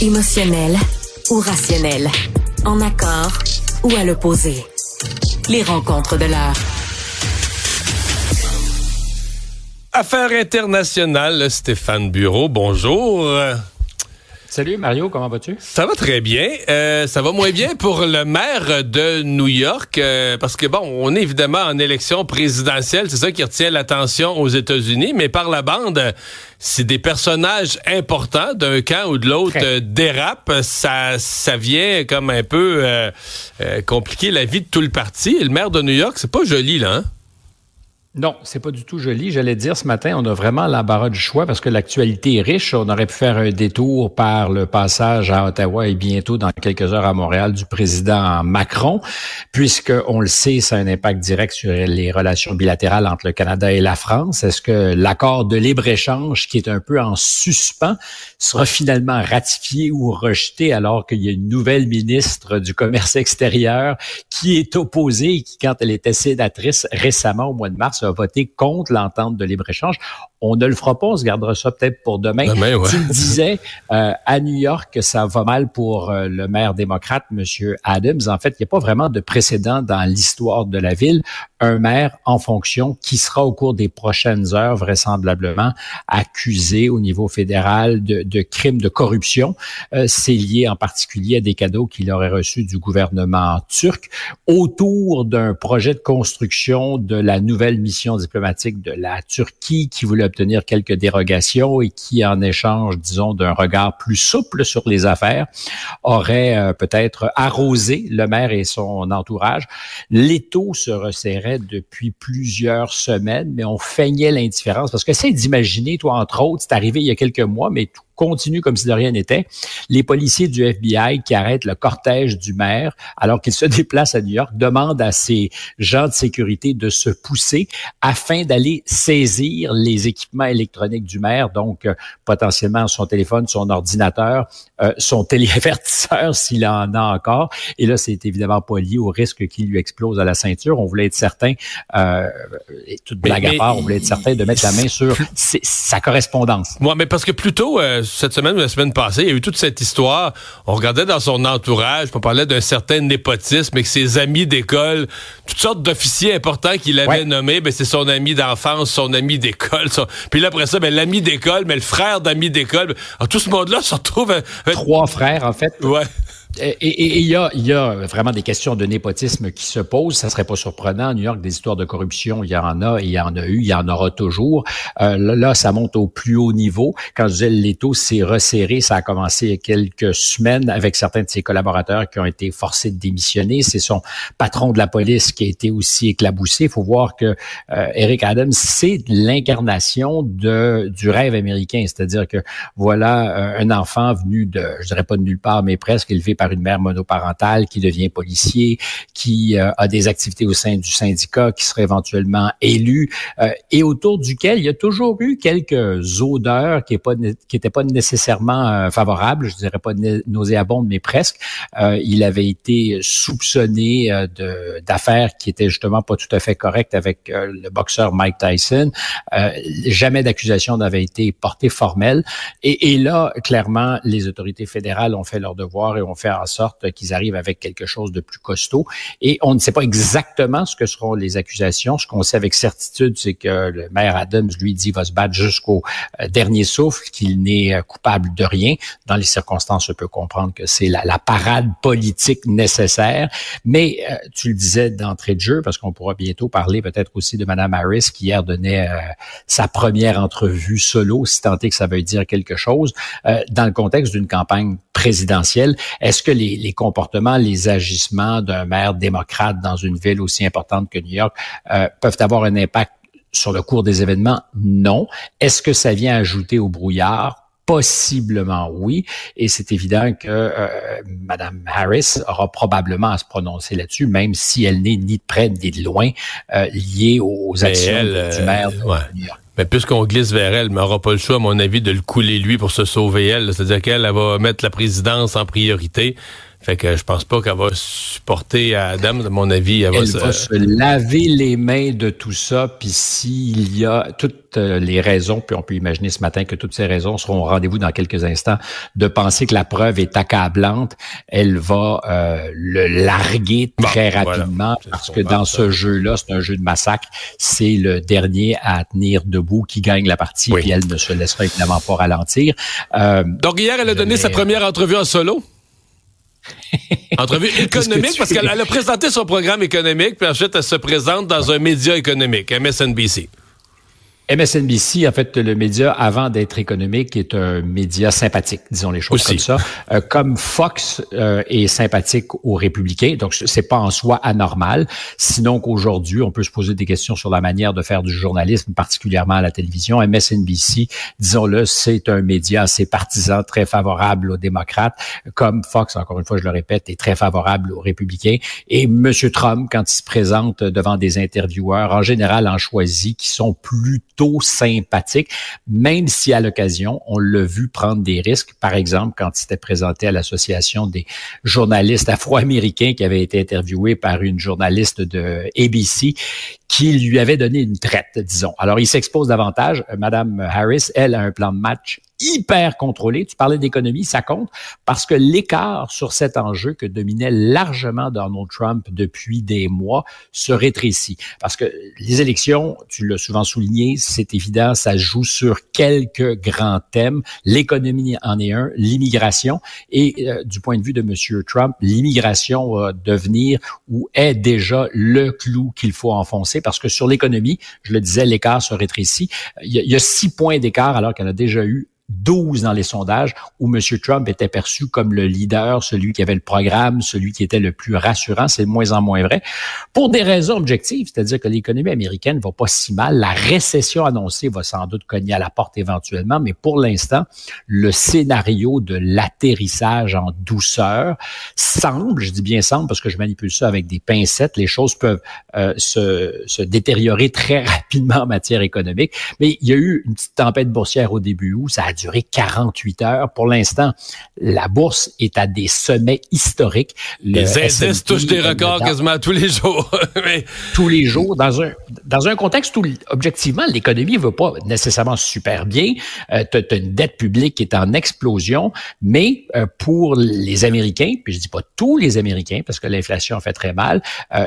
Émotionnel ou rationnel? En accord ou à l'opposé? Les rencontres de l'heure. Affaires internationales, Stéphane Bureau, bonjour. Salut Mario, comment vas-tu? Ça va très bien. Ça va moins bien pour le maire de New York, parce que bon, on est évidemment en élection présidentielle, c'est ça qui retient l'attention aux États-Unis, mais par la bande, si des personnages importants d'un camp ou de l'autre dérapent, ça vient comme un peu compliquer la vie de tout le parti. Et le maire de New York, c'est pas joli, là, hein? Non, c'est pas du tout joli. J'allais dire ce matin, on a vraiment l'embarras du choix parce que l'actualité est riche. On aurait pu faire un détour par le passage à Ottawa et bientôt dans quelques heures à Montréal du président Macron, puisque on le sait, ça a un impact direct sur les relations bilatérales entre le Canada et la France. Est-ce que l'accord de libre-échange, qui est un peu en suspens, sera finalement ratifié ou rejeté alors qu'il y a une nouvelle ministre du Commerce extérieur qui est opposée et qui, quand elle était sénatrice récemment au mois de mars, a voté contre l'entente de libre-échange. On ne le fera pas, on se gardera ça peut-être pour demain. Ouais. Tu le disais, à New York, ça va mal pour le maire démocrate, M. Adams. En fait, il n'y a pas vraiment de précédent dans l'histoire de la ville. Un maire en fonction qui sera au cours des prochaines heures vraisemblablement accusé au niveau fédéral de crimes de corruption. C'est lié en particulier à des cadeaux qu'il aurait reçus du gouvernement turc autour d'un projet de construction de la nouvelle mission diplomatique de la Turquie qui voulait obtenir quelques dérogations et qui, en échange, disons, d'un regard plus souple sur les affaires, aurait peut-être arrosé le maire et son entourage. L'étau se resserrait depuis plusieurs semaines, mais on feignait l'indifférence. Parce que essaie d'imaginer, toi, entre autres, c'est arrivé il y a quelques mois, mais tout continue comme si de rien n'était. Les policiers du FBI qui arrêtent le cortège du maire alors qu'il se déplace à New York demandent à ces gens de sécurité de se pousser afin d'aller saisir les équipements électroniques du maire, donc potentiellement son téléphone, son ordinateur, son téléavertisseur s'il en a encore. Et là, c'est évidemment pas lié au risque qu'il lui explose à la ceinture. On voulait être certain, et toute blague à part, on voulait être certain de mettre la main sur sa correspondance. Moi, mais parce que plutôt cette semaine ou la semaine passée, il y a eu toute cette histoire. On regardait dans son entourage, on parlait d'un certain népotisme et que ses amis d'école, toutes sortes d'officiers importants qu'il avait nommés, ben c'est son ami d'enfance, son ami d'école. Puis là, après ça, ben l'ami d'école, mais le frère d'ami d'école. Alors, tout ce monde-là se retrouve... Trois frères, en fait. Ouais. Et il y a vraiment des questions de népotisme qui se posent. Ça serait pas surprenant. À New York, des histoires de corruption, il y en a, et il y en a eu, il y en aura toujours. Là, ça monte au plus haut niveau. Quand je disais l'étau s'est resserré, ça a commencé il y a quelques semaines avec certains de ses collaborateurs qui ont été forcés de démissionner. C'est son patron de la police qui a été aussi éclaboussé. Il faut voir que Eric Adams, c'est l'incarnation du rêve américain. C'est-à-dire que voilà un enfant venu de, je dirais pas de nulle part, mais presque élevé par une mère monoparentale qui devient policier, qui a des activités au sein du syndicat, qui serait éventuellement élu, et autour duquel il y a toujours eu quelques odeurs qui étaient pas nécessairement favorables, je dirais pas nauséabondes, mais presque. Il avait été soupçonné d'affaires qui étaient justement pas tout à fait correctes avec le boxeur Mike Tyson. Jamais d'accusation n'avait été portée formelle. Et là, clairement, les autorités fédérales ont fait leur devoir et ont fait en sorte qu'ils arrivent avec quelque chose de plus costaud. Et on ne sait pas exactement ce que seront les accusations. Ce qu'on sait avec certitude, c'est que le maire Adams, lui, dit va se battre jusqu'au dernier souffle, qu'il n'est coupable de rien. Dans les circonstances, on peut comprendre que c'est la parade politique nécessaire. Mais tu le disais d'entrée de jeu, parce qu'on pourra bientôt parler peut-être aussi de Mme Harris, qui hier donnait sa première entrevue solo, si tant est que ça veut dire quelque chose, dans le contexte d'une campagne présidentielle. Est-ce que les comportements, les agissements d'un maire démocrate dans une ville aussi importante que New York peuvent avoir un impact sur le cours des événements? Non. Est-ce que ça vient ajouter au brouillard? Possiblement oui, et c'est évident que Mme Harris aura probablement à se prononcer là-dessus, même si elle n'est ni de près ni de loin liée aux actions du maire de New York. Mais puisqu'on glisse vers elle, mais elle n'aura pas le choix, à mon avis, de le couler lui pour se sauver elle. C'est-à-dire qu'elle va mettre la présidence en priorité. Fait que je pense pas qu'elle va supporter Adam, de mon avis. Elle va se laver les mains de tout ça, puis s'il y a toutes les raisons, puis on peut imaginer ce matin que toutes ces raisons seront au rendez-vous dans quelques instants, de penser que la preuve est accablante, elle va le larguer très rapidement, parce que dans ce jeu-là, c'est un jeu de massacre, c'est le dernier à tenir debout qui gagne la partie, puis elle ne se laissera évidemment pas ralentir. Donc hier, elle a donné sa première entrevue en solo? Entrevue économique, parce qu'elle a présenté son programme économique, puis ensuite elle se présente dans un média économique, MSNBC. MSNBC, en fait, le média, avant d'être économique, est un média sympathique, disons les choses comme ça. Comme Fox est sympathique aux républicains, donc c'est pas en soi anormal. Sinon qu'aujourd'hui, on peut se poser des questions sur la manière de faire du journalisme, particulièrement à la télévision. MSNBC, disons-le, c'est un média assez partisan, très favorable aux démocrates. Comme Fox, encore une fois, je le répète, est très favorable aux républicains. Et M. Trump, quand il se présente devant des intervieweurs, en général, en choisit qui sont plutôt sympathique, même si à l'occasion, on l'a vu prendre des risques. Par exemple, quand il s'était présenté à l'Association des journalistes afro-américains qui avait été interviewé par une journaliste de ABC qui lui avait donné une traite, disons. Alors, il s'expose davantage. Madame Harris, elle, a un plan de match hyper contrôlé. Tu parlais d'économie, ça compte parce que l'écart sur cet enjeu que dominait largement Donald Trump depuis des mois se rétrécit. Parce que les élections, tu l'as souvent souligné, c'est évident, ça joue sur quelques grands thèmes. L'économie en est un, l'immigration. Et du point de vue de M. Trump, l'immigration va devenir ou est déjà le clou qu'il faut enfoncer parce que sur l'économie, je le disais, l'écart se rétrécit. Il y a 6 points d'écart alors qu'il y en a déjà eu 12 dans les sondages où M. Trump était perçu comme le leader, celui qui avait le programme, celui qui était le plus rassurant. C'est de moins en moins vrai. Pour des raisons objectives, c'est-à-dire que l'économie américaine va pas si mal. La récession annoncée va sans doute cogner à la porte éventuellement, mais pour l'instant, le scénario de l'atterrissage en douceur semble, je dis bien semble parce que je manipule ça avec des pincettes, les choses peuvent se détériorer très rapidement en matière économique, mais il y a eu une petite tempête boursière au début où ça a duré 48 heures. Pour l'instant, la bourse est à des sommets historiques. Les indices touchent des records quasiment tous les jours. Mais... Tous les jours, dans un contexte où, objectivement, l'économie ne va pas nécessairement super bien. Tu as une dette publique qui est en explosion, mais pour les Américains, puis je dis pas tous les Américains, parce que l'inflation fait très mal,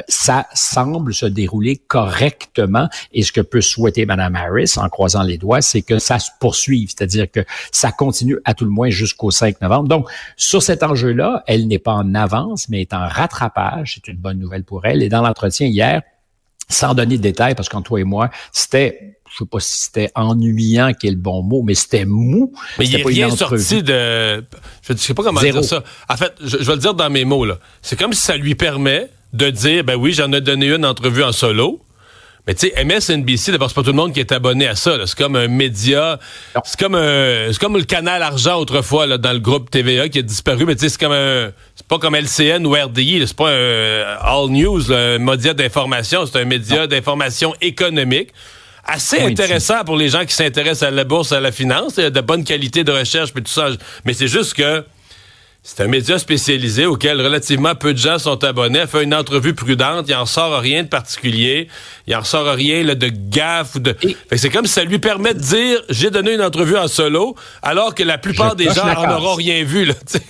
ça semble se dérouler correctement. Et ce que peut souhaiter Mme Harris, en croisant les doigts, c'est que ça se poursuive. C'est-à-dire que ça continue à tout le moins jusqu'au 5 novembre. Donc, sur cet enjeu-là, elle n'est pas en avance, mais est en rattrapage. C'est une bonne nouvelle pour elle. Et dans l'entretien hier, sans donner de détails, parce qu'entre toi et moi, c'était, je sais pas si c'était ennuyant qui est le bon mot, mais c'était mou. Mais il n'est rien sorti de... Je sais pas comment dire ça. En fait, je vais le dire dans mes mots, là. C'est comme si ça lui permet de dire, ben oui, j'en ai donné une entrevue en solo. Mais tu sais, MSNBC, d'abord, c'est pas tout le monde qui est abonné à ça. Là. C'est comme un média, c'est comme le canal Argent autrefois là, dans le groupe TVA qui a disparu. Mais tu sais, c'est pas comme LCN ou RDI. Là. C'est pas un All News, là, un média d'information. C'est un média d'information économique. Assez intéressant pour les gens qui s'intéressent à la bourse, à la finance. Il y a de bonne qualité de recherche, puis tout ça. Mais c'est juste que c'est un média spécialisé auquel relativement peu de gens sont abonnés. Elle fait une entrevue prudente. Il en sort rien de particulier. Il en sort rien là, de gaffe. Fait que c'est comme si ça lui permet de dire « J'ai donné une entrevue en solo », alors que la plupart des gens n'en auront rien vu. Là, t'sais.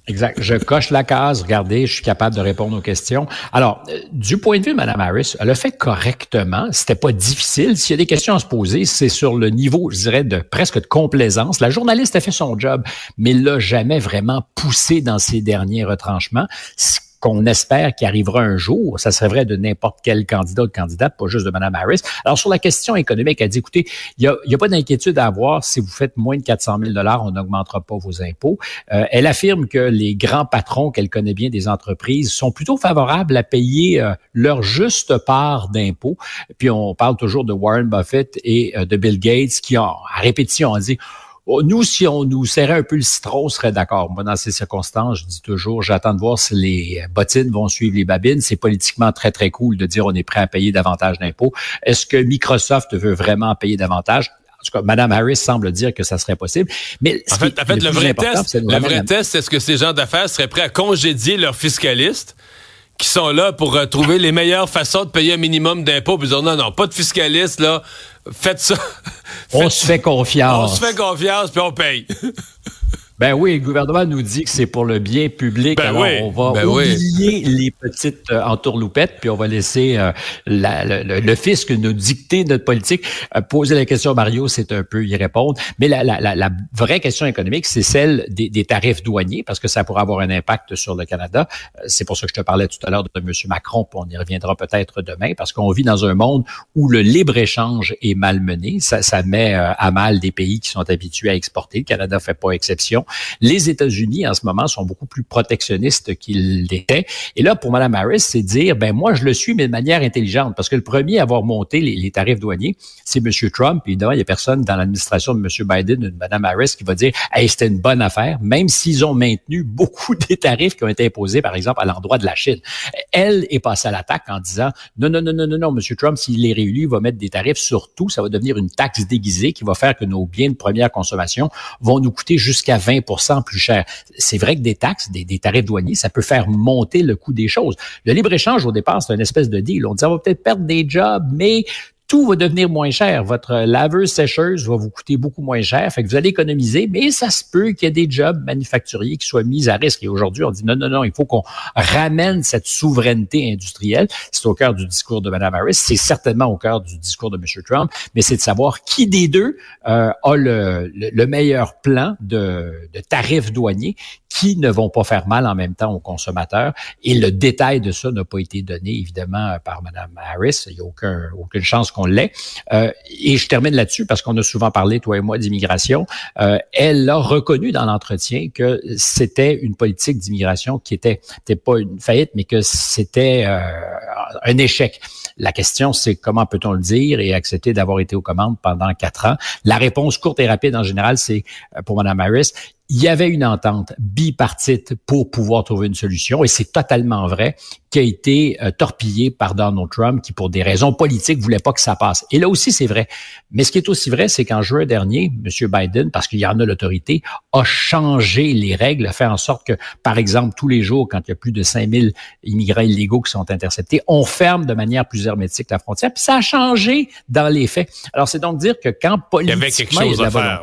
Exact. Je coche la case. Regardez, je suis capable de répondre aux questions. Alors, du point de vue de Mme Harris, elle a fait correctement. C'était pas difficile. S'il y a des questions à se poser, c'est sur le niveau, je dirais, de presque de complaisance. La journaliste a fait son job, mais l'a jamais vraiment poussé dans ses derniers retranchements. Qu'on espère qu'il arrivera un jour. Ça serait vrai de n'importe quel candidat ou candidate, pas juste de Mme Harris. Alors, sur la question économique, elle dit, écoutez, il y a pas d'inquiétude à avoir. Si vous faites moins de 400 000 $, on n'augmentera pas vos impôts. Elle affirme que les grands patrons qu'elle connaît bien des entreprises sont plutôt favorables à payer leur juste part d'impôts. Puis, on parle toujours de Warren Buffett et de Bill Gates qui, à répétition, ont dit nous, si on nous serrait un peu le citron, on serait d'accord. Moi, dans ces circonstances, je dis toujours, j'attends de voir si les bottines vont suivre les babines. C'est politiquement très, très cool de dire on est prêt à payer davantage d'impôts. Est-ce que Microsoft veut vraiment payer davantage? tout cas, Mme Harris semble dire que ça serait possible. Mais en fait, le vrai test, c'est ce que ces gens d'affaires seraient prêts à congédier leurs fiscalistes qui sont là pour trouver les meilleures façons de payer un minimum d'impôts, puis dire non, pas de fiscalistes, là, faites ça. On se fait confiance. On se fait confiance, puis on paye. Ben oui, le gouvernement nous dit que c'est pour le bien public. Ben alors, oui, on va oublier les petites entourloupettes, puis on va laisser le fisc nous dicter notre politique. Poser la question à Mario, c'est un peu y répondre. Mais la vraie question économique, c'est celle des tarifs douaniers, parce que ça pourrait avoir un impact sur le Canada. C'est pour ça que je te parlais tout à l'heure de M. Macron, puis on y reviendra peut-être demain, parce qu'on vit dans un monde où le libre-échange est malmené. Ça met à mal des pays qui sont habitués à exporter. Le Canada fait pas exception. Les États-Unis, en ce moment, sont beaucoup plus protectionnistes qu'ils l'étaient. Et là, pour Mme Harris, c'est dire, moi, je le suis, mais de manière intelligente. Parce que le premier à avoir monté les tarifs douaniers, c'est M. Trump. Et évidemment, il n'y a personne dans l'administration de M. Biden ou de Mme Harris qui va dire, hey, c'était une bonne affaire, même s'ils ont maintenu beaucoup des tarifs qui ont été imposés, par exemple, à l'endroit de la Chine. Elle est passée à l'attaque en disant, non, M. Trump, s'il est réélu, il va mettre des tarifs sur tout. Ça va devenir une taxe déguisée qui va faire que nos biens de première consommation vont nous coûter jusqu'à 20% plus cher. C'est vrai que des taxes, des tarifs douaniers, ça peut faire monter le coût des choses. Le libre-échange, au départ, c'est une espèce de deal. On dit, on va peut-être perdre des jobs, mais tout va devenir moins cher. Votre laveuse-sécheuse va vous coûter beaucoup moins cher. Fait que vous allez économiser, mais ça se peut qu'il y ait des jobs manufacturiers qui soient mis à risque. Et aujourd'hui, on dit non, il faut qu'on ramène cette souveraineté industrielle. C'est au cœur du discours de Mme Harris. C'est certainement au cœur du discours de M. Trump, mais c'est de savoir qui des deux a le meilleur plan de tarifs douaniers qui ne vont pas faire mal en même temps aux consommateurs. Et le détail de ça n'a pas été donné, évidemment, par Mme Harris. Il n'y a aucune chance qu'on l'ait. Et je termine là-dessus parce qu'on a souvent parlé, toi et moi, d'immigration. Elle a reconnu dans l'entretien que c'était une politique d'immigration qui était pas une faillite, mais que c'était un échec. La question, c'est comment peut-on le dire et accepter d'avoir été aux commandes pendant 4 ans? La réponse courte et rapide en général, c'est pour Mme Harris, il y avait une entente bipartite pour pouvoir trouver une solution, et c'est totalement vrai, qui a été torpillée par Donald Trump, qui, pour des raisons politiques, voulait pas que ça passe. Et là aussi, c'est vrai. Mais ce qui est aussi vrai, c'est qu'en juin dernier, M. Biden, parce qu'il y en a l'autorité, a changé les règles, a fait en sorte que, par exemple, tous les jours, quand il y a plus de 5000 immigrants illégaux qui sont interceptés, on ferme de manière plus hermétique la frontière, puis ça a changé dans les faits. Alors, c'est donc dire que quand politiquement, il y avait quelque chose à faire,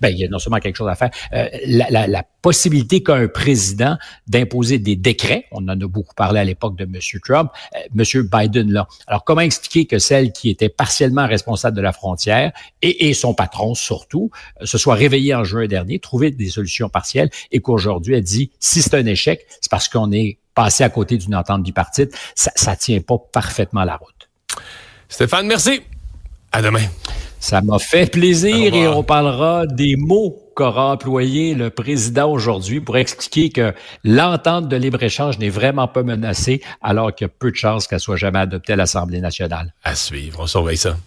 il y a non seulement quelque chose à faire, la possibilité qu'a un président d'imposer des décrets, on en a beaucoup parlé à l'époque de M. Trump, M. Biden là. Alors, comment expliquer que celle qui était partiellement responsable de la frontière, et son patron surtout, se soit réveillée en juin dernier, trouver des solutions partielles, et qu'aujourd'hui, elle dit, si c'est un échec, c'est parce qu'on est passé à côté d'une entente bipartite, ça tient pas parfaitement la route. Stéphane, merci. À demain. Ça m'a fait plaisir et on parlera des mots qu'aura employé le président aujourd'hui pour expliquer que l'entente de libre-échange n'est vraiment pas menacée alors qu'il y a peu de chances qu'elle soit jamais adoptée à l'Assemblée nationale. À suivre, on surveille ça.